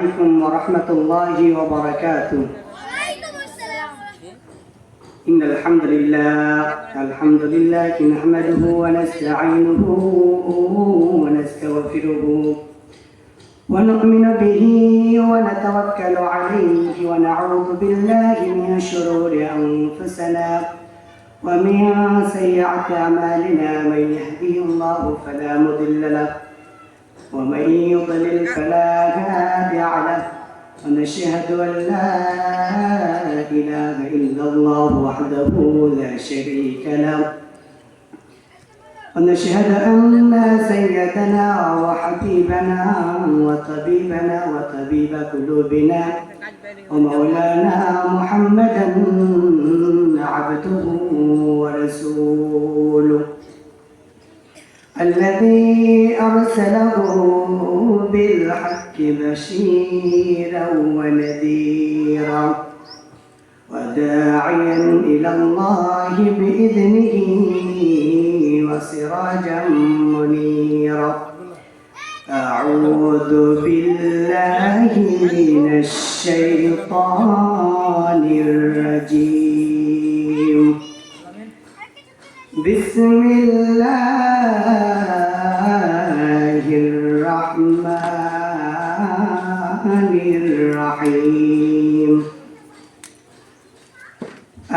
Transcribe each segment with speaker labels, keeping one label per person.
Speaker 1: عليكم ورحمة الله وبركاته.
Speaker 2: وعليكم السلام.
Speaker 1: إن الحمد لله نحمده ونستعينه ونستغفره ونؤمن به ونتوكل عليه ونعوذ بالله من شرور أنفسنا ومن سيئات أعمالنا. من يهديه الله فلا مضل له ومن يضلل فلا هادي له. ونشهد أن لا إله إلا الله وحده لا شريك له. ونشهد أن سيدنا وحبيبنا وطبيبنا وطبيب قلوبنا ومولانا محمدا عبده ورسوله الذي أرسله بالحق بشيرا ونذيرا وداعيا إلى الله بإذنه وسراجا منيرا. أعوذ بالله من الشيطان الرجيم. بسم الله الرحمن الرحيم.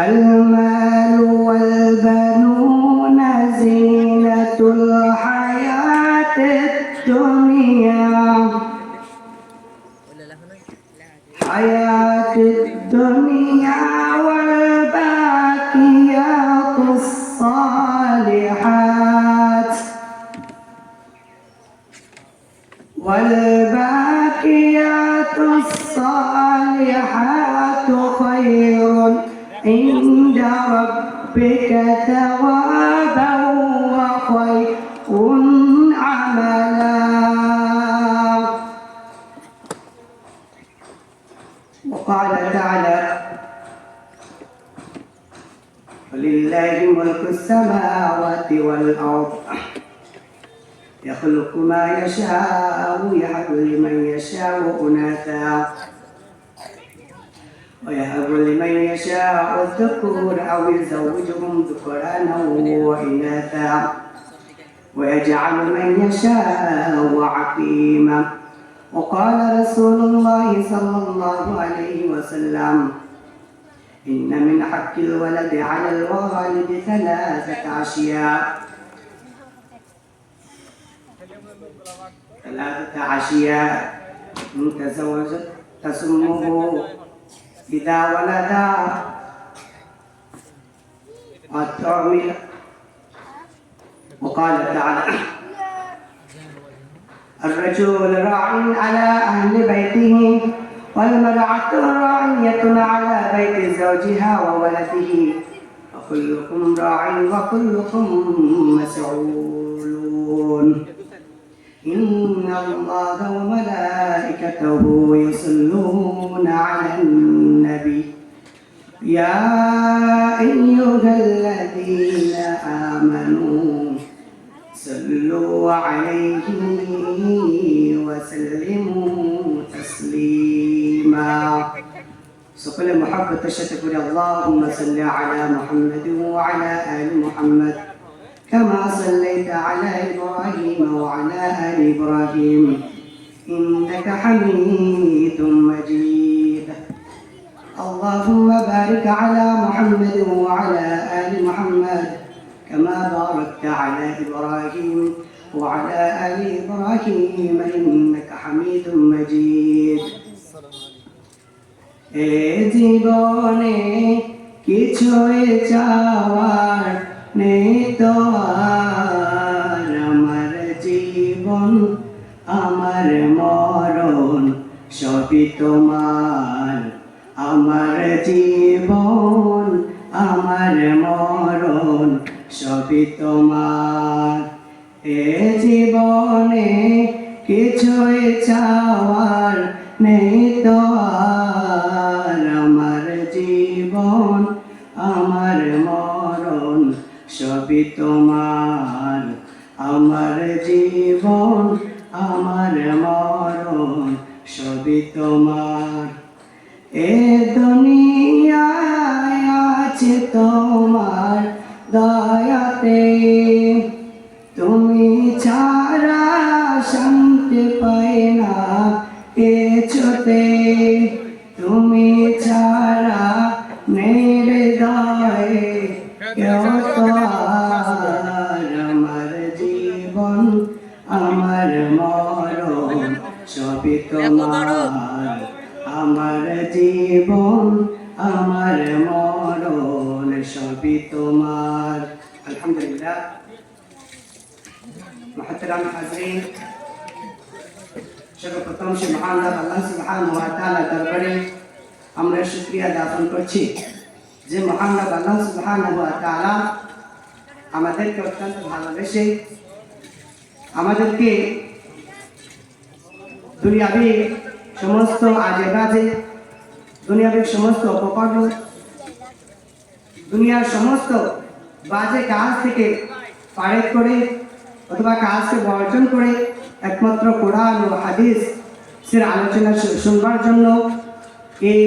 Speaker 1: المال والبنون زينة الحياة الدنيا والباقيات الصالحات خير عند ربك ثوابا وخير عملا. وقال تعالى: ولله ملك السماوات والأرض يخلق ما يشاء يهب لمن يشاء إناثا ويهب لمن يشاء الذكور أو يزوجهم ذكرانا وإناثا ويجعل من يشاء عقيما. وقال رسول الله صلى الله عليه وسلم: إن من حق الولد على الوالد ثلاثة أشياء إن تزوجت تسمه إذا ولد التعمل. وقال تعالى: الرجل راع على أهل بيته والمرأة راعية على بيت زوجها وولده وكلكم راع وكلكم مسؤول. إن الله وملائكته يصلون على النبي يا أيها الذين آمنوا صلوا عليه وسلموا تسليما. সকলে মহব্বতের সাথে করে আল্লাহুম্মা সাল্লি আলা মুহাম্মাদ ওয়া আলা আলি মুহাম্মাদ كما صليت على إبراهيم وعلى آل إبراهيم إنك حميد مجيد. اللهم بارك على محمد وعلى آل محمد كما باركت على إبراهيم وعلى آل إبراهيم إنك حميد مجيد. এ জীবনে কিছুই চাওয়ার নেই তো আর, আমার জীবন আমার মরণ সবই তোমার। আমার জীবন আমার মরণ সবই তোমার। এ জীবনে কিছুই চাওয়ার নেই তো আর, আমার জীবন আমার মরণ সবই তোমার। আমার জীবন আমার মরণ সবই সবই তোমার। এ দুনিয়ায় আছে তোমার দয়াতে, তুমি ছাড়া শান্তি পাই না কিছুতে, তুমি ছাড়া নির্দয় কেউ তো আর। আমার জীবন আমার মরণ সবই তোমার, আমার জীবন আমার মরণ সবই তোমার। আলহামদুলিল্লাহ। محترم حاضرین، সর্বপ্রথম সে মহান আল্লাহ সুবহানাহু ওয়া তাআলা দরবারে আমরা শুকরিয়া জ্ঞাপন করছি যে মহান আল্লাহ সুবহানাহু ওয়া তাআলা আমাদেরকে অত্যন্ত ভালোবেসে আমাদেরকে দুনিয়াবি সমস্ত আজে বাজে, দুনিয়াবি সমস্ত অপকর্ম, দুনিয়ার সমস্ত বাজে কাজ থেকে পারেক করে অথবা কাজকে বর্জন করে একমাত্র কোরআন ও হাদিস এর আলোচনা শুনবার জন্য এই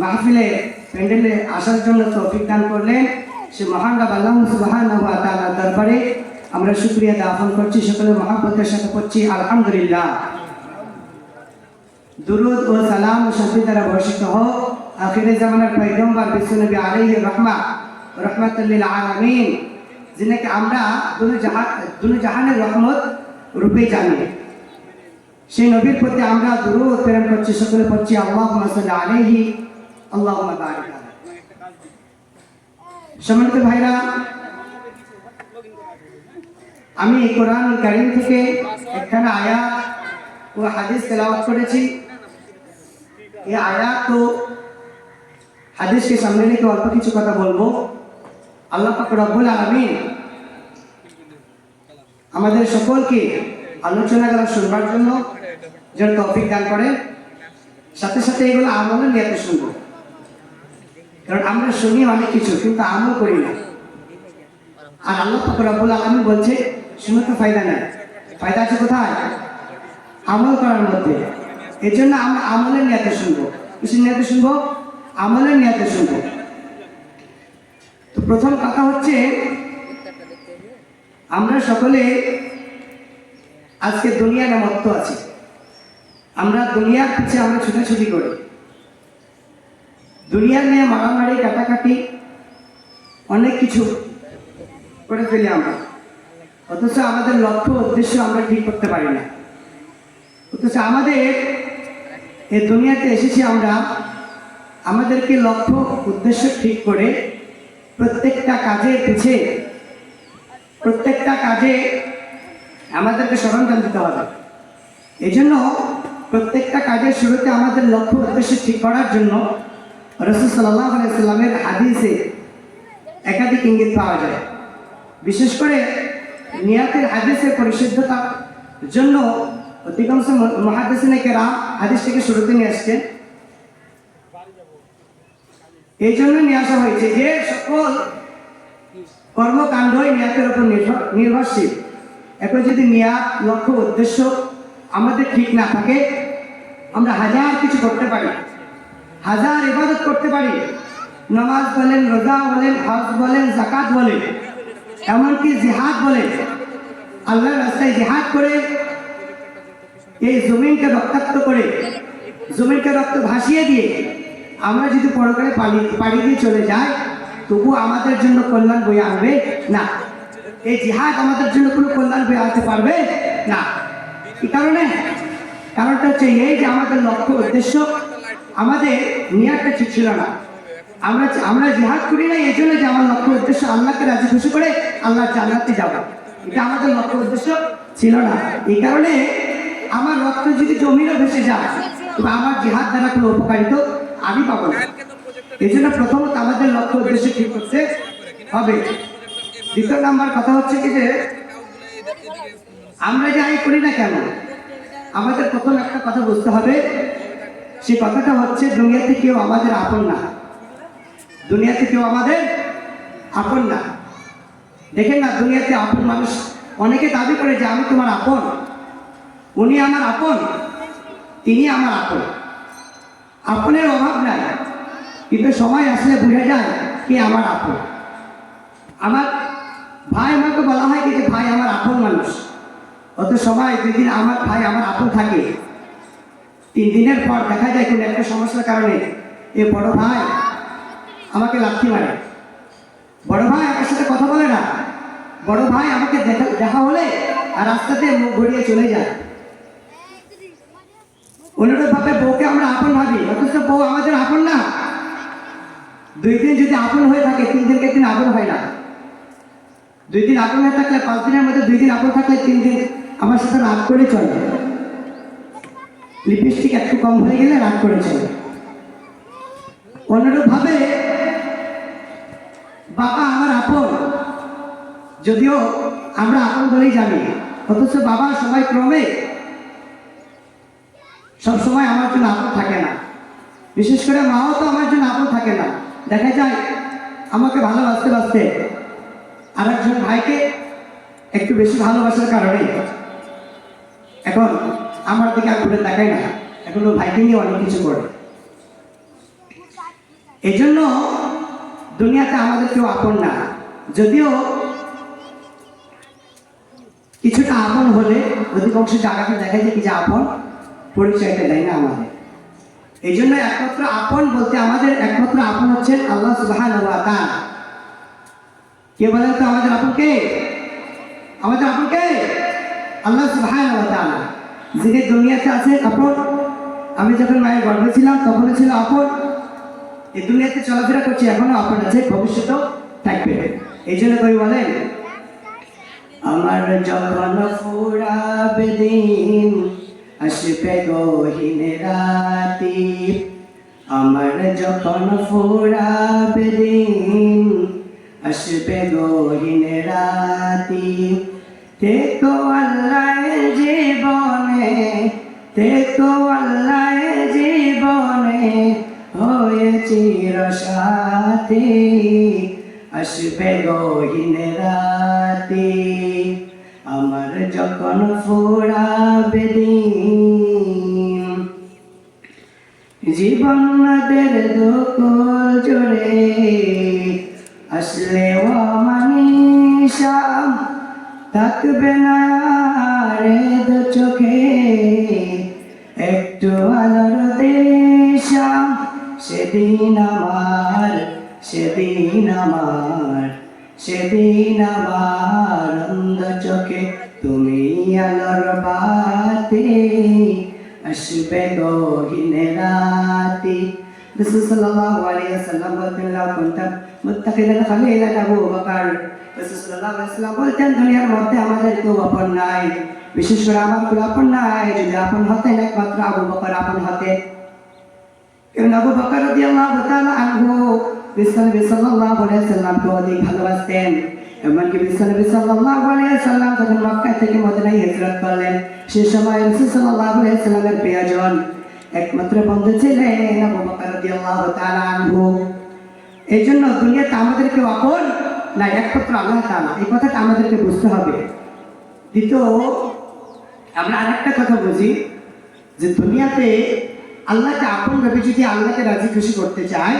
Speaker 1: মাহফিলে প্যান্ডেলে আসার জন্য তৌফিক দান করলেন। সে মহান রব আল্লাহ সুবহানাহু ওয়া তাআলার দরবারে আমরা শুকরিয়া জ্ঞাপন করছি, সকলে মহব্বতের সাথে পড়ছি আলহামদুলিল্লাহ। দুরুদ ও সালাম ও শান্তি দ্বারা বর্ষিত হোক আখিরে জামানার পয়গম্বর বিশ্বনবী আলাইহির রাহমাতুল লিল আলামিন, जिनके আমরা দুনো জাহানের রহমত রূপে জানি। সেই নবীর প্রতি আমরা দুরূদ প্রেরণ করছি, সকলে পড়ছি আল্লাহুম্মা সাল্লি আলাইহি আল্লাহুম্মা বারিক আলাইহি। সম্মানিত ভাইরা, আমি কোরআন কারীম থেকে একখানা আয়াত ও হাদিস তেলাওয়াত করেছি। এই আয়াত ও হাদিসকে সামনে রেখে অল্প কিছু কথা বলবো। আল্লাহ পাক রব্বুল আলামিন আমাদের সকলকে আলোচনাগুলো শুনবার জন্য যেন তৌফিক দান করেন, সাথে সাথে এগুলো আমলের নিয়তে শুনবো। কারণ আমরা শুনি অনেক কিছু কিন্তু আমল করি না। আর আল্লাহ পাক রব্বুল আলামিন বলছে শুনে তো ফায়দা নাই, ফায়দা আছে কোথায়? আমল করার মধ্যে। এর জন্য আমরা আমলের নিয়তে শুনবো। কিসের নিয়তে শুনবো? আমলের নিয়তে শুনবো। তো প্রথম কথা হচ্ছে, আমরা সকলে আজকে দুনিয়ার মত্ত আছি। আমরা দুনিয়ার পিছে আমরা ছুটাছুটি করি, দুনিয়া নিয়ে মারামারি কাটাকাটি অনেক কিছু করে ফেলি আমরা। অথচ আমাদের লক্ষ্য উদ্দেশ্য আমরা ঠিক করতে পারি না। অথচ আমাদের এই দুনিয়াতে এসেছি আমরা আমাদেরকে লক্ষ্য উদ্দেশ্য ঠিক করে প্রত্যেকটা কাজের পিছে, প্রত্যেকটা কাজে আমাদেরকে সরঞ্জাম দিতে হবে। এই জন্য প্রত্যেকটা কাজের শুরুতে আমাদের লক্ষ্য উদ্দেশ্য ঠিক করার জন্য রাসূল সাল্লাল্লাহু আলাইহি সাল্লামের হাদিসে একাধিক ইঙ্গিত পাওয়া যায়। বিশেষ করে নিয়াতের হাদিসের পরিশুদ্ধতার জন্য অধিকাংশ মুহাদ্দিসিনে কেরাম হাদিসটাকে শুরুতে নিয়ে আসছেন। এই জন্য নিয়ে আসা হয়েছে যে সকল কর্মকাণ্ডই নিয়াতের উপর নির্ভরশীল। এখন যদি নিয়াত, লক্ষ্য, উদ্দেশ্য আমাদের ঠিক না থাকে, আমরা হাজার কিছু করতে পারি, হাজার ইবাদত করতে পারি, নামাজ বলেন, রোজা বলেন, হজ বলেন, যাকাত বলেন, এমনকি জিহাদ বলেন, আল্লাহর রাস্তায় জিহাদ করে এই জমিনকে রক্তাক্ত করে, জমিনকে রক্ত ভাসিয়ে দিয়ে আমরা যদি পরকালে পাড়ি দিয়ে চলে যাই, তবু আমাদের জন্য কল্যাণ বয়ে আনবে না। এই জিহাদ আমাদের জন্য কোনো কল্যাণ বয়ে আনতে পারবে না। এই কারণটা হচ্ছে এই যে আমাদের লক্ষ্য উদ্দেশ্য, আমাদের নিয়াতটা ঠিক ছিল না। আমরা জিহাদ করি না এই জন্য যে আমার লক্ষ্য উদ্দেশ্য আল্লাহকে রাজি খুশি করে আল্লাহর জান্নাতে যাব, এটা আমাদের লক্ষ্য উদ্দেশ্য ছিল না। এই কারণে আমার রক্ত যদি জমিনে ভেসে যায়, তবে আমার জিহাদ দ্বারা কোনো উপকারিত আমি পাবো না। এই জন্য প্রথমত আমাদের লক্ষ্য উদ্দেশ্য ঠিক করতে হবে। দ্বিতীয় নাম্বার কথা হচ্ছে কি যে আমরা যাই করি না কেন, আমাদের প্রথম একটা কথা বুঝতে হবে। সেই কথাটা হচ্ছে দুনিয়াতে কেউ আমাদের আপন না, দুনিয়াতে কেউ আমাদের আপন না। দেখেন না, দুনিয়াতে আপন মানুষ অনেকে দাবি করে যে আমি তোমার আপন, উনি আমার আপন, তিনি আমার আপন। আপনের অভাব নাই, কিন্তু সময় আসলে বোঝা যায় কি আমার আপন। আমার ভাই, আমাকে বলা হয় কি যে ভাই আমার আপন মানুষ। অত সময় যেদিন আমার ভাই আমার আপন থাকে, 3 দিনের পর দেখা যায় কোনো একটা সমস্যার কারণে এ বড় ভাই আমাকে লাথি মারে, বড় ভাই আমার সাথে কথা বলে না, বড় ভাই আমাকে দেখা হলে আর রাস্তাতে মুখ ঘুরিয়ে চলে যায়। অনুরূপভাবে বউকে আমরা আপন ভাবি, অথচ বউ আমাদের আপন না। 2 দিন যদি আপন হয়ে থাকে, 3 দিনকে 3 আপন হয় না। 2 দিন আপন হয়ে থাকলে 5 দিনের মধ্যে 2 দিন আপন থাকলে 3 দিন আমার সাথে রাগ করে চলে। লিপস্টিক একটু কম হয়ে গেলে রাগ করে চলে। অনুরূপভাবে বাবা আমার আপন, যদিও আমরা আপন বলেই জানি, অথচ বাবা সময় ক্রমে সবসময় আমার জন্য আপন থাকে না। বিশেষ করে মাও তো আমার জন্য আপন থাকে না। দেখা যায় আমাকে ভালোবাসতে বাসতে আর একজন ভাইকে একটু বেশি ভালোবাসার কারণে এখন আমার দিকে আর ঘুরে তাকায় না, এখন ও ভাইকে নিয়ে অনেক কিছু করে। এই জন্য দুনিয়াতে আমাদের কেউ আপন না। যদিও কিছুটা আপন হলে অধিকাংশ জায়গাতে দেখা যায় কি যে আপন পরিচয়টা দেয় না আমাদের। এই জন্য একমাত্র আপন বলতে আমাদের একমাত্র আপন হচ্ছেন আল্লাহ সুবহানাহু ওয়া তাআলা। কে বলেন তো আমাদের আপন কে? আমাদের আপন কে? আল্লাহ সুবহানাহু ওয়া তাআলা। যিনি দুনিয়াতে আছে আপন। আমি যখন মায়ের গর্ভে ছিলাম তখনও ছিল আপন। এই দুনিয়াতে চলাফেরা করছি এখনো আপন আছে, ভবিষ্যতেও থাকবে। এই জন্য কবি বলেন, আমার যখন ফুরাবে দিন আসবে গহীন রাতি, আমার যখন ফুরাবে দিন আসবে গহীন রাতি, দেখো আল্লাহ জীবনে, দেখো আল্লাহ জীবনে হয়ে চিরসাথী, আসবে গহীন রাতি, আমার যখন ফুরাবে দিন। জীবন নদের দুকুল জুড়ে আসলে অমানিসা, থাকবে না রে দু চোখে একটু আলোর দিশা, সেদিন আমার, সেদিন আমার, সেদিন আমার অন্ধ চোখে তুমি আলোর বাতি, আসবে গহীন রাতি। রাসূল সাল্লাল্লাহু আলাইহি ওয়াসাল্লাম বলতেন, লাউ কুনতা মুত্তাখিদান খালিলান আবু বকর। রাসূল সাল্লাল্লাহু আলাইহি ওয়াসাল্লাম বলতেন, দুনিয়ার মধ্যে আমাদের কেউ আপন নাই, বিশেষ করে আমার কেউ আপন নাই। যদি আপন হতেন একমাত্র আবু বকর আপন হতেন। কারণ আবু বকর রাদিয়াল্লাহু তাআলা আনহু বিশ্বনবী সাল্লাল্লাহু আলাইহি ওয়াসাল্লামকে অধিক ভালোবাসতেন। এমনকি বিশ্বনবী সাল্লাল্লাহু আলাইহি ওয়াসাল্লাম যখন মক্কা থেকে মদিনায় হিজরত করলেন, সেই সময় রাসূল সাল্লাল্লাহু আলাইহি ওয়াসাল্লামের প্রিয়জন একমাত্র বন্ধু ছিলেন আবু বকর রাদিয়াল্লাহু তাআলা আনহু। এই জন্য দুনিয়াতে আমাদের কেউ আপন না, একমাত্র আল্লাহ তাআলা। এই কথাটা আমাদেরকে বুঝতে হবে। দ্বিতীয়, আমরা আরেকটা কথা বুঝি যে দুনিয়াতে আল্লাহকে আপন ভাবে যদি আল্লাহকে রাজি খুশি করতে চায়,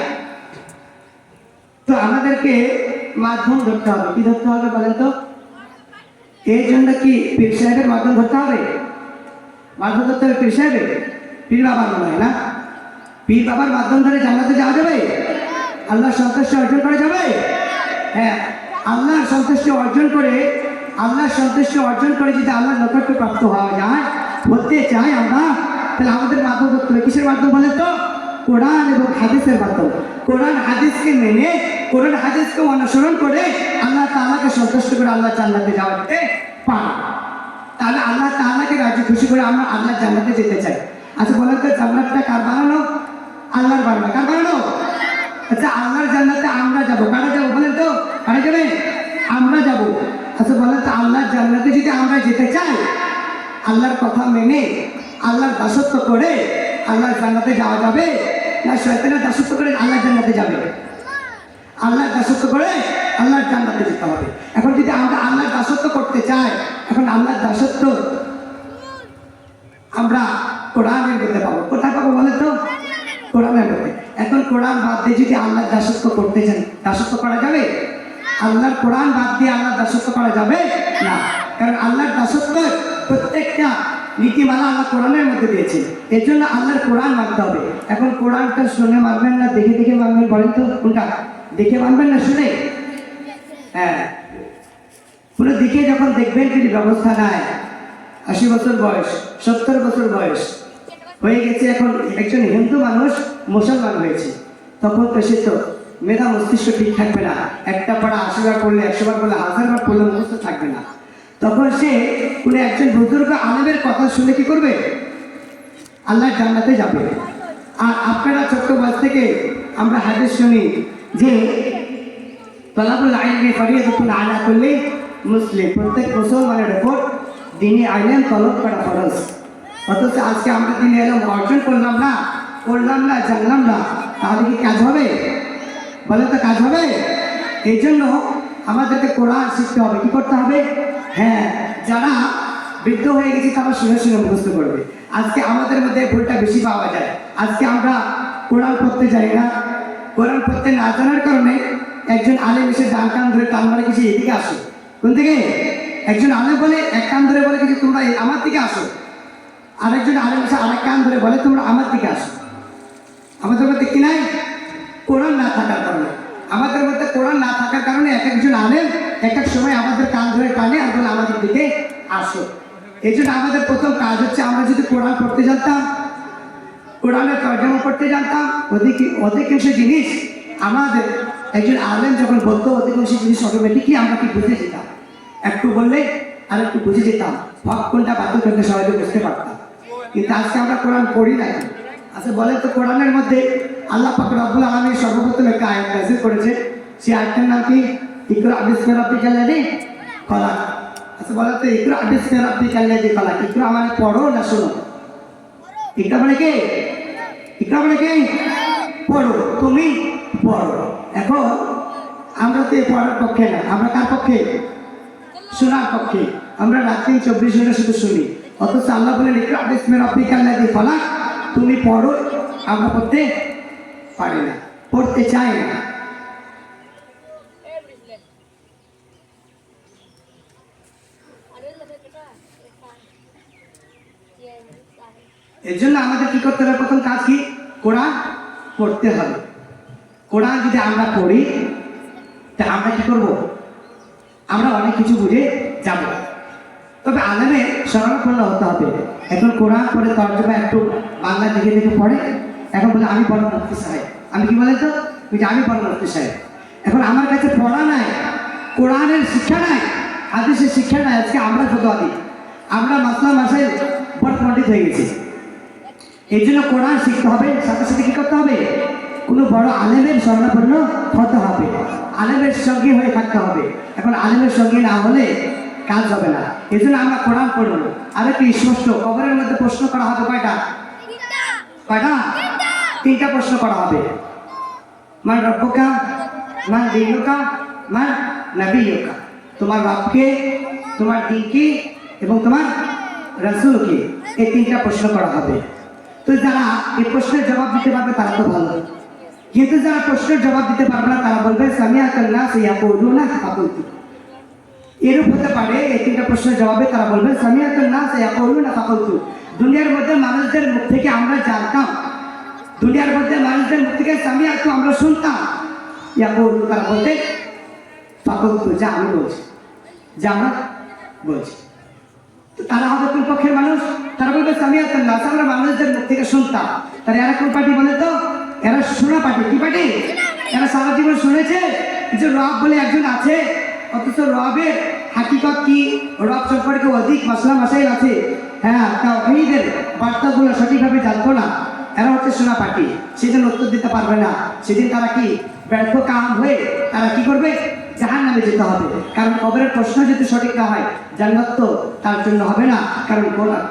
Speaker 1: তো আমাদেরকে মাধ্যম ধরতে হবে। কি ধরতে হবে বলেন তো? এই জন্য কি পীর সাহেবের মাধ্যম ধরতে হবে? মাধ্যম ধরতে হবে পীর সাহেবের? পীর বাবার নয় না? পীর বাবার মাধ্যম ধরে জান্নাতে যাওয়া যাবে? আল্লাহর সন্তুষ্টি অর্জন করা যাবে? হ্যাঁ, আল্লাহর সন্তুষ্টি অর্জন করে, আল্লাহর সন্তুষ্টি অর্জন করে যদি আল্লাহর নৈকট্য প্রাপ্ত হওয়া যায়, হতে চাই আমরা, তাহলে আমাদের মাধ্যম ধরতে হবে। কিসের মাধ্যম বলেন তো? কোরআন এবং হাদিসের মাধ্যম। কোরআন হাদিসকে মেনে, কোরআন হাদিসকে অনুসরণ করে আল্লাহ তাআলাকে সন্তুষ্ট করে আল্লাহ জান্নাতে যাওয়া যেতে পারে। তাহলে আল্লাহ তাআলাকে রাজি খুশি করে আমরা আল্লাহ জান্নাতে যেতে চাই। আচ্ছা বলেন তো, জান্নাতটা কার বানানো? আল্লাহর বানানো। কার বানানো? আচ্ছা, আল্লাহর জান্নাতে আমরা যাবো। কারা যাবো বলেন তো? কারা যাবে? আমরা যাবো। আচ্ছা বলেন তো, আল্লাহর জান্নাতে যদি আমরা যেতে চাই, আল্লাহর কথা মেনে, আল্লাহর দাসত্ব করে আল্লাহর জান্নাতে যাওয়া যাবে, না শয়তানের দাসত্ব করে আল্লাহর জান্নাতে যাবে? আল্লাহর দাসত্ব করে আল্লাহর জান্নাতে যেতে হবে। এখন যদি আমরা আল্লাহর দাসত্ব করতে চাই, এখন আল্লাহর দাসত্ব আমরা কোরআনের মধ্যে পাবো। কোথায় পাবো বলে তো? কোরআনের মধ্যে। এখন কোরআন বাদ দিয়ে যদি আল্লাহর দাসত্ব করতে চান, দাসত্ব করা যাবে? আল্লাহর কোরআন বাদ দিয়ে আল্লাহর দাসত্ব করা যাবে না। কারণ আল্লাহর দাসত্ব প্রত্যেকটা নীতিমালা আল্লাহ কোরআনের মধ্যে দিয়েছেন। এর জন্য আল্লাহর কোরআন মানতে হবে। এখন কোরআনটা শুনে মানবেন না দেখে দেখে মানবেন? বলেন তো কোনটা? দেখে মানবেন না শুনে? হ্যাঁ, পুরো দিকে যখন দেখবেন যদি ব্যবস্থা নেয়, 80 বছর বয়স, 70 বছর বয়স হয়ে গেছে, এখন একজন হিন্দু মানুষ মুসলমান হয়েছে, তখন তো সে তো মেধা মস্তিষ্ক ঠিক থাকবে না। একটা পড়া 80 বার পড়লে, 100 বার পড়লে, 1000 বার পড়লে মুখস্থ থাকবে না। তখন সে কোনো একজন বুজুর্গ আলেমের কথা শুনে কি করবে? আল্লাহর জান্নাতে যাবে। আর আপনারা ছোট্ট বয়স থেকে আমরা হাদিস শুনি যে তলাবুল ইলমি ফরিয়াদাতুন আলা কুল্লি মুসলিম, প্রত্যেক মুসলমানের উপর দ্বীনি ইলম তলব করা ফরজ। অথচ আজকে আমরা দ্বীনি ইলম অর্জন করলাম না, পড়লাম না, জানলাম না, তাহলে কি কাজ হবে? বলে তো কাজ হবে? এই জন্য আমাদেরকে কোরআন শিখতে হবে। কি করতে হবে? হ্যাঁ, যারা বৃদ্ধ হয়ে গেছে তারা শুনে শুনে মুখস্থ করবে। আজকে আমাদের মধ্যে ভুলটা বেশি পাওয়া যায়। আজকে আমরা কোরআন পড়তে যাই না, কোরআন পড়তে না জানার কারণে একজন আলেম এসে ডান কান ধরে টান মারে কিছু এদিকে আসো। কোন দিকে? একজন আলেম বলে এক কান ধরে বলে কিছু তোমরা আমার দিকে আসো, আরেকজন আলেম এসে আরেক কান ধরে বলে তোমরা আমার দিকে আসো। আমাদের মধ্যে কি নাই? কোরআন না থাকার কারণে। আমাদের মধ্যে কোরআন না থাকার কারণে এক একজন আলেম এক এক সময় আমাদের কান ধরে টানে আর বলে আমাদের দিকে আসো। এই জন্য আমাদের প্রথম কাজ হচ্ছে, আমরা যদি কোরআন পড়তে জানতাম, কোরআনের তর্জমা করতে জানতাম, অধিকাংশ জিনিস আমাদের একজন আলেম যখন বলতো অধিকাংশ জিনিস অটোমেটিকলি আমরা কি বুঝে যেতাম। একটু বললে আর একটু বুঝে যেতাম, হক কোনটা বাতিল কোনটা সহজে বুঝতে পারতাম। কিন্তু আজকে আমরা কোরআন পড়ি না। আচ্ছা বলেন তো, কোরআনের মধ্যে আল্লাহ পাক রব্বুল আলামিন সর্বপ্রথম একটা আয়াত নাযিল করেছে, সেই আয়াতটার নাম কি? ইকরা বিসমি রাব্বিকাল্লাযী খলাক। আচ্ছা বলেন তো, ইকরা বিসমি রাব্বিকাল্লাযী খলাক, ইকরা মানে পড়ো না শোনো? ইকরা মানে কি? ইকরা মানে কি? পড়ো, তুমি পড়ো। এখন আমরা তো এই পড়ার পক্ষে না, আমরা কার পক্ষে? শোনার পক্ষে। আমরা রাত্রি 24 ঘন্টা শুধু শুনি, অথচ আল্লাহ বলেন ইকরা বিসমি রাব্বিকাল্লাযী খলাক, তুমি পড়ো। আমরা পড়তে পারি না, পড়তে চাই না। এর জন্য আমাদের কি করতে হবে? প্রথম কাজ কি? কোরআন পড়তে হবে। কোরআন যদি আমরা পড়ি তা আমরা কি করব? আমরা অনেক কিছু বুঝে যাব। তবে আলেমে শরণাপন্ন হতে হবে। এখন কোরআন পড়ে তর্জমা একটু বাংলা দেখে দেখে পড়ে, এখন বলে আমি বড় মুফতি সাহেব। আমি কি বলেন তো? আমি বড় মুফতি সাহেব। এখন আমার কাছে পড়া নাই, কোরআনের শিক্ষা নাই, হাদিসের শিক্ষা নাই। আজকে আমরা ফতোয়া দিই, আমরা মাসলা মাসাইল বড় পণ্ডিত হয়ে গেছি। এই জন্য কোরআন শিখতে হবে, সাথে সাথে কি করতে হবে? কোনো বড় আলেমের শরণাপন্ন হতে হবে, আলেমের সঙ্গে হয়ে থাকতে হবে। এখন আলেমের সঙ্গে না হলে কাজ হবে না। এই জন্য আমরা কোরআন পড়ব। আর একটু স্পষ্ট, কবরের মধ্যে প্রশ্ন করা হবে কয়টা? কয়টা? 3টা প্রশ্ন করা হবে। মান রব্বুকা, মান দীনুকা, মান নবিয়ুকা। তোমার রবকে, তোমার দিন কি এবং তোমার রাসূল কি, এই 3টা প্রশ্ন করা হবে। তো যারা এই প্রশ্নের জবাব দিতে পারবে তারা তো ভালো, কিন্তু যারা প্রশ্নের জবাব দিতে পারবে না তারা বলবে সামিআতুন নাস ইয়াকুলুনা ফাকুলতু। এরূপ হতে পারে এই 3টা প্রশ্নের জবাবে তারা বলবে সামিআতুন নাস ইয়াকুলুনা ফাকুলতু। দুনিয়ার মধ্যে মানুষদের মুখ থেকে আমরা জানতাম, দুনিয়ার মধ্যে মানুষদের মুখ থেকে সামিআতু আমরা শুনতাম, ইয়াকুলু তারা বলতে ফাকুলতু, যা আমি বলছি, যা আমরা বলছি। তারা হবে কোন পক্ষের মানুষ? তারা বলবে সামিআতুন নাস, আমরা মানুষদের মুখ থেকে শুনতাম। তারা এরা কোন পার্টি বলে তো? এরা শোনা পার্টি। কি পার্টি? এরা সারা জীবন শুনেছে যে রব বলে একজন আছে, অথচ রবের হাকিকত কি, রব সম্পর্কে অধিক মাসলা মাসাইল আছে, হ্যাঁ, তাওহীদের বার্তাগুলো সঠিকভাবে জানতো না। এরা হচ্ছে শোনা পার্টি। সেদিন উত্তর দিতে পারবে না, সেদিন তারা কি ব্যর্থ কাম হয়ে তারা কি করবে? জাহান্নামে যেতে হবে। কারণ কবরের প্রশ্ন যদি সঠিক না হয়, জান্নাত তো তার জন্য হবে না। কারণ কোরআন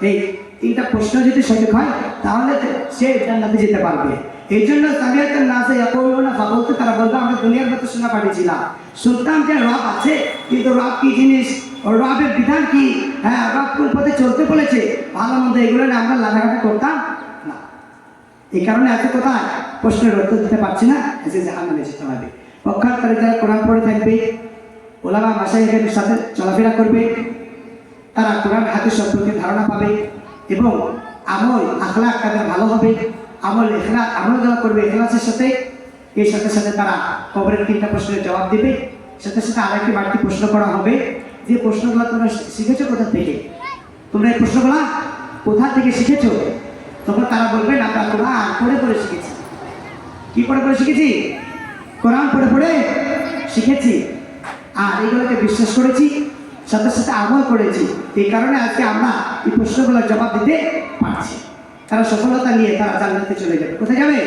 Speaker 1: এই 3টা প্রশ্ন যদি সঠিক হয় তাহলে সে জান্নাতে যেতে পারবে। এই জন্য সামিআতুন নাস ইয়াকুলুনা ফাকুলতু, তারা বলবে আমরা দুনিয়ার মতো শোনা পাঠিয়েছিলাম, শুনতাম যে রব আছে, কিন্তু রব কি জিনিস, রবের বিধান কি, হ্যাঁ আমরা কোন পথে চলতে বলেছে, ভালো মন্দ এগুলো না আমরা লাগাঘাটা করতাম না। এই কারণে এত কোথায় প্রশ্নের উত্তর দিতে পারছি না, এসে জাহান্নামে যেতে হবে। পক্ষান্তরে যারা কোরআন পড়ে থাকবে, ওলামা মাশায়েখের সাথে চলাফেরা করবে, তারা কোরআন হাদিস সম্পর্কে ধারণা পাবে এবং আমল আখলাক তাদের ভালো হবে। আমল যারা করবে ইখলাসের সাথে, এর সাথে সাথে তারা কবরের 3টা প্রশ্নের জবাব দেবে। সাথে সাথে আরেকটি বাড়তি প্রশ্ন করা হবে, যে প্রশ্নগুলো তোমরা শিখেছো কোথা থেকে, তোমরা এই প্রশ্নগুলো কোথা থেকে শিখেছো? তখন তারা বলবেন আমরা কোরআন পড়ে পড়ে শিখেছি। কি পড়ে পড়ে শিখেছি? কোরআন পড়ে পড়ে শিখেছি, আর এগুলোকে বিশ্বাস করেছি, সাথে সাথে আমল করেছি। এই কারণে আজকে আমরা এই প্রশ্নগুলোর জবাব দিতে পারছি। তারা সফলতা নিয়ে তারা জান্নাতে চলে যাবে। কোথায় যাবে?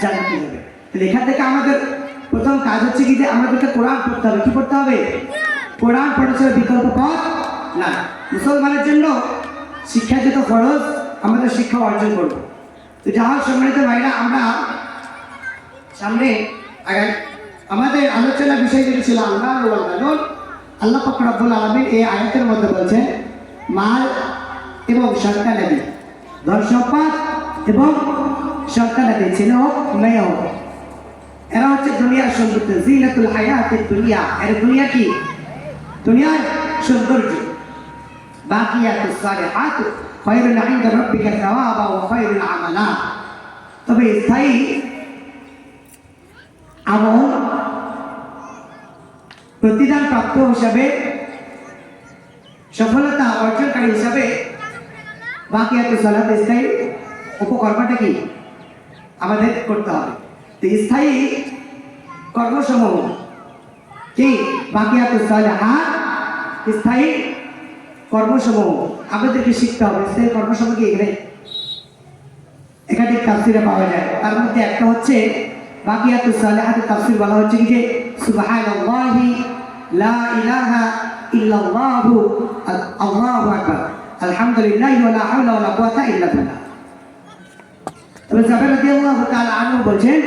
Speaker 1: জান্নাতে যাবে। তাহলে এখান থেকে আমাদের প্রথম কাজ হচ্ছে কি, যে আমাদেরকে কোরআন পড়তে হবে। কি পড়তে হবে? কোরআন পড়া ছাড়া বিকল্প পথ না। মুসলমানের জন্য শিক্ষা যত ফরজ, আমাদের শিক্ষা অর্জন করবো। তো যা হোক সম্মানিত ভাইরা, আমরা সামনে আমাদের আলোচনার বিষয় যেটা ছিল আল্লাহ পাক রব্বুল আলামিন এই আয়াতের মধ্যে বলছেন মাল এবং সন্তানাদি, ধন সম্পদ এবং সন্তানাদি, ছেলে হোক মেয়ে হোক, এরা হচ্ছে দুনিয়ার সৌন্দর্য, জিনাতুল হায়াতিদ দুনিয়া। এর দুনিয়া কি? দুনিয়ার সৌন্দর্য। বাকিয়াতুস সালিহাত খায়রুন ইনদা রাব্বিকা সাওয়াবা ওয়া খায়রুন আমালা। তবে স্থায়ী আমল প্রতিদান প্রাপ্ত হিসাবে, সফলতা অর্জনকারী হিসাবে বাকিয়াতুস সালাত, স্থায়ী উপকর্মটা কি আমাদের করতে হবে। তো স্থায়ী কর্মসমূহ কি? বাকিয়াতুস সালিহাত, স্থায়ী কর্মসমূহ আমাদেরকে শিখতে হবে। স্থায়ী কর্মসমূহ কি? এখানে একাধিক তাফসিরে পাওয়া যায়। তার মধ্যে একটা হচ্ছে বাকিয়াতুস সালিহাতের তাফসির বলা হচ্ছে কি, যে সুবহানাল্লাহি লা ইলাহা ইল্লাল্লাহু আল্লাহু আকবার আলহামদুলিল্লাহি ওয়া লা হাওলা ওয়া লা কুওয়াতা ইল্লা বিল্লাহ। তবে জাবের রাদিয়াল্লাহু তাআলা আনহু বলেন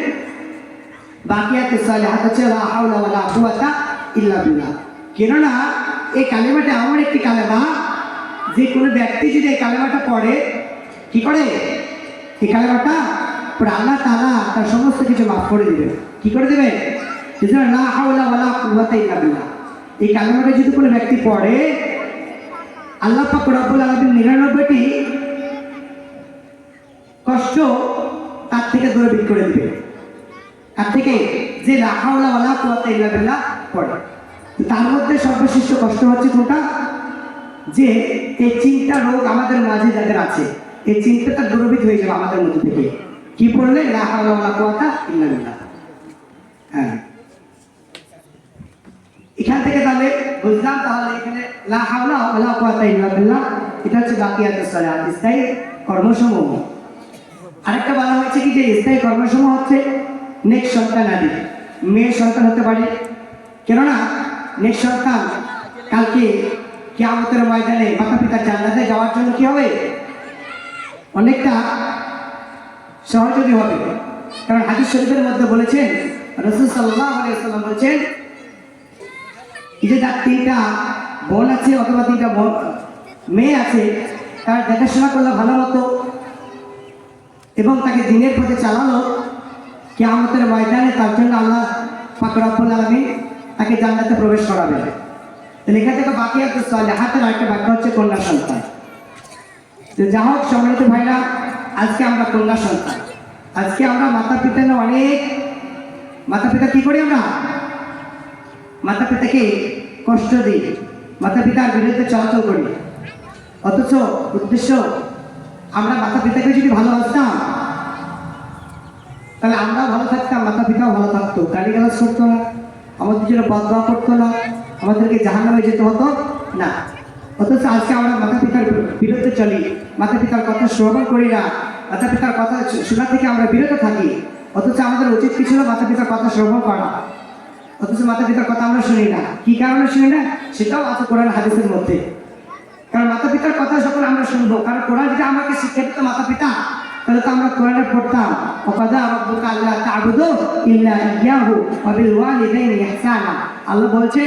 Speaker 1: বাকিয়াতুস সালিহাত হচ্ছে লা হাওলা ওয়া লা কুওয়াতা ইল্লা বিল্লাহ। কেননা এই কালেমাটা এমন একটি কালেমা, যে কোনো ব্যক্তি যদি এই কালেমাটা পড়ে, কি করে? এই কালেমাটা পরে আল্লাহ তাআলা তার সমস্ত কিছু মাফ করে দিবেন। কি করে দেবেন? লা হাওলা ওয়া লা কুওয়াতা ইল্লা বিল্লাহ। এই কালেমাটা যদি কোনো ব্যক্তি পড়ে, আল্লাহ পাক রব্বুল আলামিন 99টি কষ্ট তার থেকে দূরীভূত করে দিবে। তার থেকে যে লা হাওলা ওয়া লা কুওয়াতা ইল্লা বিল্লাহ পড়ে, তার মধ্যে সর্বশ্রেষ্ঠ কষ্ট হচ্ছে কোনটা? যে এই চিন্তা রোগ আমাদের মাঝে যাদের আছে, এই চিন্তাটা দূরীভূত হয়ে যাবে আমাদের মধ্যে থেকে। কি পড়লে? লা হাওলা ওয়া লা কুওয়াতা ইল্লা বিল্লাহ। হ্যাঁ, এখান থেকে তাহলে বুঝলাম, তাহলে এখানে লা হাওলা ওয়া লা কুওয়াতা ইল্লা বিল্লাহ, এটা হচ্ছে বাকিয়াতুস সালিহাত, স্থায়ী কর্মসমূহ। আরেকটা বলা হয়েছে কি, যে স্থায়ী কর্মসমূহ হচ্ছে নেক সন্তানাদি। মেয়ের সন্তান হতে পারে, কেননা নেক সন্তান কালকে কিয়ামতের ময়দানে মাতা পিতার জান্নাতে যাওয়ার জন্য কি হবে? অনেকটা সহযোগী হবে। কারণ হাদিস শরীফের মধ্যে বলেছেন, রাসূল সাল্লাল্লাহু আলাইহি ওয়াসাল্লাম বলেছেন, যে তার 3টা বোন আছে অথবা 3টা মেয়ে আছে, তার দেখাশোনা করলে ভালো মতো এবং তাকে দিনের পথে চালানো, কিয়ামতের ময়দানে তার জন্য আল্লাহ পাক রব্বুল আলামিন তাকে জান্নাতে প্রবেশ করাবে। লেখা থেকে বাকিয়াতুস সালিহাতের আরেকটা ব্যাখ্যা হচ্ছে কন্যা সন্তান। যা হোক সম্মানিত ভাইরা, আজকে আমরা কন্যা সন্তান। আজকে আমরা মাতা পিতা অনেক মাতা পিতা কি করি? আমরা মাতা পিতাকে কষ্ট দিই, মাতা পিতার বিরুদ্ধে চলাচল করি। অথচ উদ্দেশ্য, আমরা মাতা পিতাকে যদি ভালোবাসতাম, তাহলে আমরাও ভালো থাকতাম, মাতা পিতাও ভালো থাকতো, গালিগালাজ করতো না, আমাদের জন্য বদদোয়া করতো না, আমাদেরকে জাহান্নামে যেতে হতো না। অথচ আজকে আমরা মাতা পিতার বিরুদ্ধে চলি, মাতা পিতার কথা শ্রবণ করি না, মাতা পিতার কথা শোনা থেকে আমরা বিরত থাকি। অথচ আমাদের উচিত কি ছিল? মাতা পিতার কথা শ্রবণ করা। অথচ মাতা পিতার কথা আমরা শুনি না। কি কারণে শুনি না? সেটাও আছে কোরআন হাদিসের মধ্যে। কারণ মাতা পিতার কথা যখন আমরা শুনবো, কারণ কোরআন যদি আমাকে শিক্ষা দিত মাতা পিতা, তাহলে তো আমরা কোরআনে পড়তাম ওয়াকাদা রাব্বুকা আল্লা তা'বুদু ইল্লা ইয়াহু ওয়া বিল ওয়ালিদাইনি ইহসানা। আল্লাহ বলছে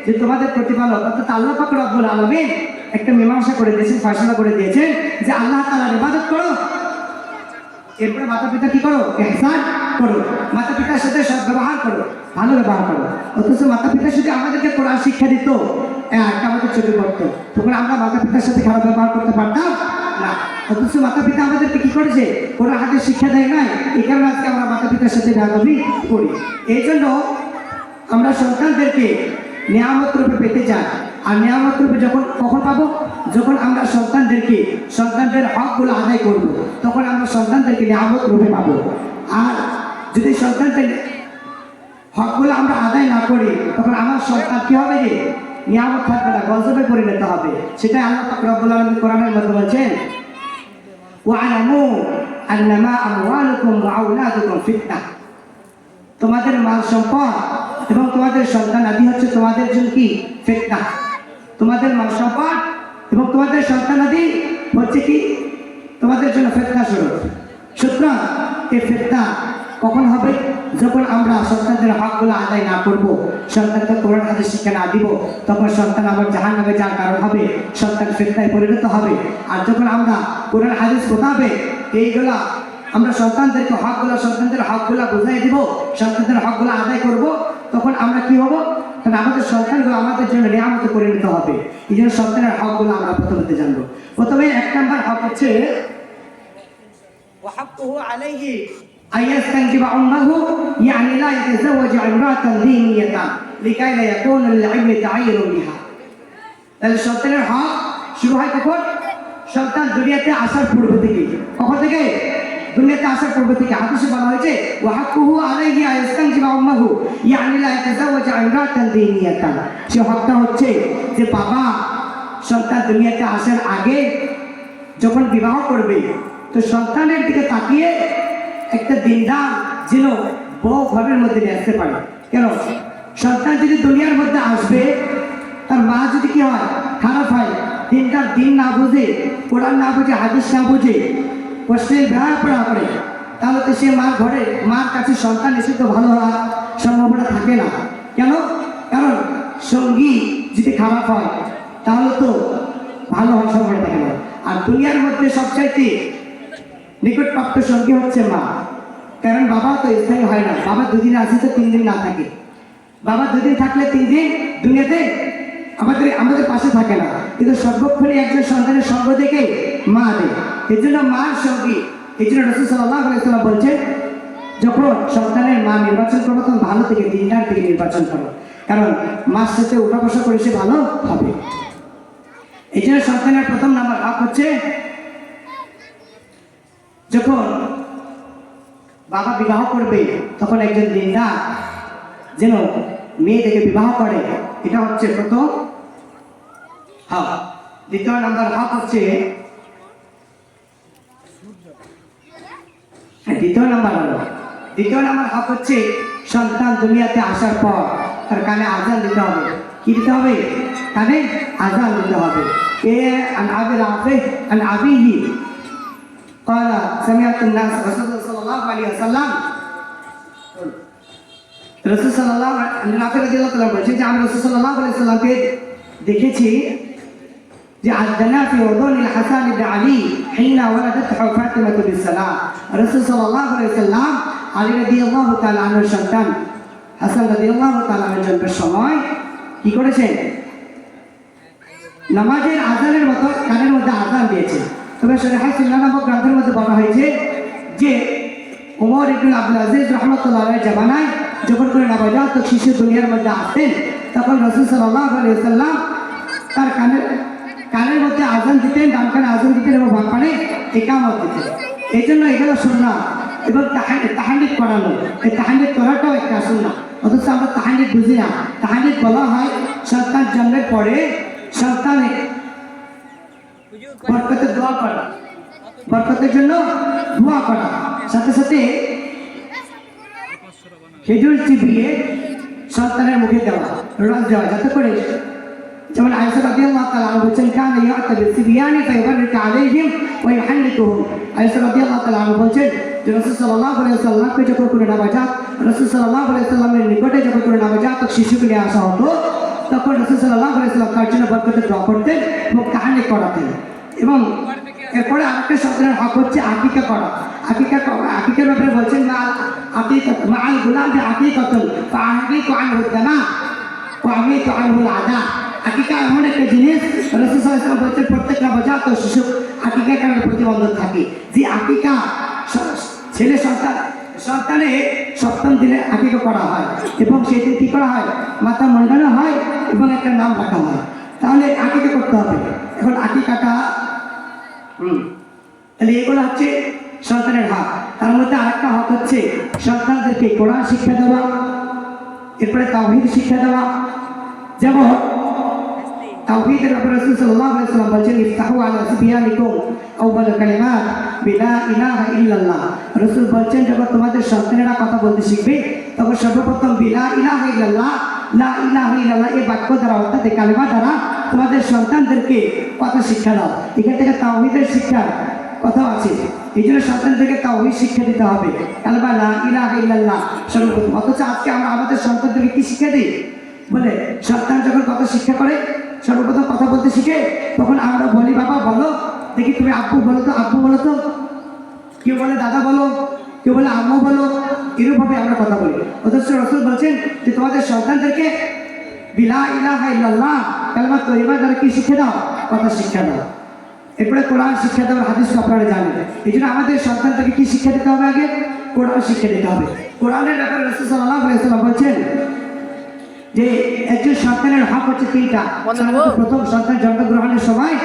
Speaker 1: যে তোমাদের প্রতিপালক অর্থাৎ আল্লাহ পাক রব্বুল আলামিন একটা মীমাংসা করে দিয়েছেন, ফয়সালা করে দিয়েছেন যে আল্লাহ তাআলার ইবাদত করো, এরপরে মাতা পিতা কি করো, ইহসান করো, মাতা পিতার সাথে সদ্ব্যবহার করো, ভালো ব্যবহার করো। অথচ মাতা পিতা যদি আমাদেরকে কোরআন শিক্ষা দিত, একটা আমাদের চোখে পড়তো, তখন আমরা মাতা পিতার সাথে খারাপ ব্যবহার করতে পারতাম না। অথচ মাতা পিতা আমাদেরকে কি করেছে, কোরআন হাদিস শিক্ষা দেয় নাই, এই কারণে আজকে আমরা মাতা পিতার সাথে বেয়াদবি করি। এই জন্য আমরা সন্তানদেরকে নিয়ামত রূপে পেতে চাই। আর নিয়ামত রূপে যখন কখন পাবো, যখন আমরা সন্তানদের হকগুলো আদায় করব, তখন আমরা সন্তানদেরকে নিয়ামত রূপে পাবো। আর যদি সন্তানদের হকগুলো আমরা আদায় না করি, তখন আমার সন্তান কি হবে, যে নিয়ামত থাকবে না, গজবে পরিণত হবে। সেটাই আল্লাহ পাক রব্বুল আলামিন কোরআনের মধ্যে বলছেন, ওয়া'লামু আন্নামা আমওয়ালুকুম ওয়া আওলাদুকুম ফিতনাহ। তোমাদের মাল সম্পদ এবং তোমাদের সন্তান আদি হচ্ছে তোমাদের জন্য কি, ফিতনা। তোমাদের মাল সম্পদ এবং তোমাদের সন্তান আদি হচ্ছে কি, তোমাদের জন্য ফিতনা স্বরূপ। সুতরাং এই ফিতনা কখন হবে, যখন আমরা সন্তানদের হকগুলো আদায় না করব, সন্তানকে কোরআন হাদিস শিক্ষা না দিব, তখন সন্তান আবার জাহান্নামে যাওয়ার কারণ হবে, সন্তান ফিতনায় পরিণত হবে। আর যখন আমরা কোরআন হাদিস মোতাবেক এইগুলা আমরা সন্তানদের হকগুলা বুঝাই দিব, সন্তানদের হকগুলো আদায় করব, তখন আমরা কি হব, কারণ আমাদের সন্তানগুলো আমাদের জন্য নিয়ামতে পরিণত হবে। এই জন্য সন্তানের হকগুলো আমরা প্রথমে জানবো। প্রথমে 1 নম্বর হক হচ্ছে وحقه عليه أن يستنجب أمه، يعني لا يتزوج امرأة دينية لكي لا يكون للعلم تعير بها। তাহলে সন্তানের হক শুরু হয় কখন, সন্তান দুনিয়াতে আসার পূর্ব থেকে। কখন থেকে, দুনিয়াতে আসার পূর্ব থেকে। হাদিসে বলা হয়েছে ওয়াহাকুহু আলাইহি আয়াস্তানজিবা উম্মাহু ইয়ানি লা ইয়াতাজাওয়াজু ইমরাতান দীনিয়াতান। সে হকটা হচ্ছে যে বাবা সন্তান দুনিয়াতে আসার আগে যখন বিবাহ করবে, তো সন্তানের দিকে তাকিয়ে একটা দিনদার যেন বউ ঘরের মধ্যে নিয়ে আসতে পারে। কেন, সন্তান যদি দুনিয়ার মধ্যে আসবে, তার মা যদি কি হয়, খারাপ হয়, দিনদার দিন না বুঝে, কোরআন না বুঝে, হাদিস না বুঝে, প্রশ্নের পড়া করে, তাহলে তো সে মার কাছে সন্তান এসে তো ভালো হওয়ার সম্ভাবনা থাকে না। কেন, কারণ সঙ্গী যদি খারাপ হয়, তাহলে তো ভালো হওয়ার সম্ভাবনা থাকে না। আর দুনিয়ার মধ্যে সবচাইতে নিকটপ্রাপ্ত সঙ্গী হচ্ছে মা। কারণ বাবা তো স্থায়ী হয় না, বাবা দুদিন আসে তো 3 দিন না থাকে, বাবা 2 দিন থাকলে 3 দিন দুনিয়াতে আমাদের পাশে থাকে না। কিন্তু সর্বক্ষণই একজন সন্তানের সঙ্গ থেকে মা দেয়, এই জন্য মার সঙ্গী। এই জন্য রাসূল সাল্লাল্লাহু আলাইহি ওয়াসাল্লাম বলছে, যখন সন্তানের মা নির্বাচন করবো, তখন ভালো থেকে দিনদার থেকে নির্বাচন করো, কারণ মার সাথে উঠা বসা করে সে ভালো হবে। এই জন্য সন্তানের প্রথম নাম্বার হক হচ্ছে, যখন বাবা বিবাহ করবে, তখন একজন দিনদার যেন মেয়ে থেকে বিবাহ করে, এটা হচ্ছে প্রথম হক। দ্বিতীয় নাম্বার হক হচ্ছে, দ্বিতীয় নাম্বার হক হচ্ছে সন্তান দুনিয়াতে আসার পর তার কানে আজান দিতে হবে। কি দিতে হবে, কানে আজান দিতে হবে। عن أبي رافع عن أبيه قال سمعت الناس رسول الله صلى الله عليه وسلم রাসূল সাল্লাল্লাহু আলাইহি বলছেন যে আমি রাসূল সাল্লাল্লাহু আলাইহি ওয়াসাল্লামকে দেখেছি যে আযযানা ফি উযুনিল হাসান ইবনে আলী হিনা ওয়ালাদাতহু ফাতিমা বিসসালাম। রাসূল সাল্লাল্লাহু আলাইহি ওয়াসাল্লাম আলী রাদিয়াল্লাহু তাআলা আনহুর সন্তান হাসান রাদিয়াল্লাহু তাআলা আনহুর জন্মের সময় কি করেছেন, নামাজের আযানের মতো কানের মধ্যে আযান দিয়েছে। তবে শরীহ সুন্নাহ নামক গ্রন্থের মধ্যে বলা হয়েছে যে ওমর ইবনে আব্দুল আজিজ রাহমাতুল্লাহ আলাইহির জামানায় যখন করে নবজাতক শিশু দুনিয়ার মধ্যে আসতেন, তখন রাসূল সাল্লাল্লাহু আলাইহি ওয়াসাল্লাম তার কানের মধ্যে আযান দিতেন, ডান কানে আযান দিতেন এবং বাম কানে ইকামত দিতেন। এই জন্য এগুলো সুন্নাহ এবং তাহনিদ করানো, এই তাহনিদ করাটাও একটা সুন্নাহ। অথচ আমরা তাহনিদ বুঝি না। তাহনিদ বলা হয় সন্তান জন্মের পরে সন্তানের বরকতের দোয়া করা, বরকতের জন্য দোয়া করা, সাথে সাথে খেজুর চিবিয়ে সন্তানের মুখে দেওয়া, রস দেওয়া, যাতে করে, যেমন আয়েশা রাদিয়াল্লাহু তাআলা আনহা বলেন, কানা ইয়াতা বিসবিয়ানি ফায়ুবাররিকু আলাইহিম ওয়া ইউহান্নিকুহুম। আয়েশা রাদিয়াল্লাহু তাআলা আনহা বলেন যে রাসূল সাল্লাল্লাহু আলাইহি ওয়াসাল্লামকে যখন কোনো নবজাত, রাসূল সাল্লাল্লাহু আলাইহি ওয়াসাল্লামের নিকটে যখন কোনো নবজাতক শিশুকে নিয়ে আসা হতো, তখন রাসূল সাল্লাল্লাহু আলাইহি ওয়াসাল্লাম তার জন্য বরকতের দোয়া করতেন এবং কাহানি করাতেন। এবং এরপরে আরেকটা সন্তানের হক হচ্ছে আকিকা করা। আকিকার ব্যাপারে বলছেন মাআল গুলামি আকিকাতুন ফাআহদিকু আনহু দামা ওয়া আমিতু আনহুল আদা। আকিকা এমন একটা জিনিস, রাসূল সাল্লাল্লাহু আলাইহি ওয়াসাল্লাম বলছেন প্রত্যেক নবজাত শিশু আকিকা করার প্রতিবন্ধক থাকে। যে আকিকা ছেলে সন্তানে সপ্তম দিনে আকিকা করা হয় এবং সেই দিন কি করা হয়, মাথা মুন্ডানো হয় এবং একটা নাম রাখা হয়। তাহলে আকিকা করতে হবে। এখন আকিকাটা তাহলে এগুলো হচ্ছে সন্তানের হক। তার মধ্যে আরেকটা হক হচ্ছে সন্তানদেরকে কোরআন শিক্ষা দেওয়া, এরপরে তাওহীদ শিক্ষা দেওয়া। যেমন তাওহীদের ব্যাপারে রাসূল সাল্লাল্লাহু আলাইহি ওয়াসাল্লাম বলেছেন ইফতাহু আলা সিবিয়ানিকুম আউয়াল কালিমাত বিলা ইলাহা ইল্লাল্লাহ। রাসূল বলেছেন যখন তোমাদের সন্তানেরা কথা বলতে শিখবে তখন সর্বপ্রথম বিলা ইলাহা ইল্লাল্লাহ, লা ইলাহা ইল্লাল্লাহ এই বাক্য দ্বারা অর্থাৎ এই কালিমা দ্বারা তোমাদের সন্তানদেরকে কথা শিক্ষা দাও। এখান থেকে তাওহীদের শিক্ষার কথা আছে। এই জন্য সন্তানদেরকে তাওহীদ শিক্ষা দিতে হবে, কালিমা লা ইলাহা ইল্লাল্লাহ সর্বপ্রথম। অথচ আজকে আমরা আমাদের সন্তানদেরকে কি শিক্ষা দিই বলে, সন্তান যখন কথা শিক্ষা করে সর্বপ্রথম কথা বলতে শিখে তখন আমরা বলি বাবা বলো দেখি, তুমি আব্বু বলো তো, আব্বু বলো তো, কেউ বলে দাদা বলো, কেউ বলে আম্মু বলো, এরূপভাবে আমরা কথা বলি। অথচ রাসূল বলছেন যে তোমাদের সন্তানদেরকে বিলা ইলাহা ইল্লাল্লাহ কালিমা তয়্যিবা দ্বারা কি শিক্ষা দাও, কথা শিক্ষা দাও। এরপরে কোরআন শিক্ষা দেওয়ার হাদিস তো আপনারা জানেন। এই জন্য আমাদের সন্তানদেরকে কি শিক্ষা দিতে হবে, আগে কোরআন শিক্ষা দিতে হবে। কোরআনের ব্যাপারে রাসূল সাল্লাল্লাহু আলাইহি ওয়াসাল্লাম বলছেন যে একজন সন্তানের হক হচ্ছে তিনটা। প্রথম সন্তান জন্মগ্রহণের সময়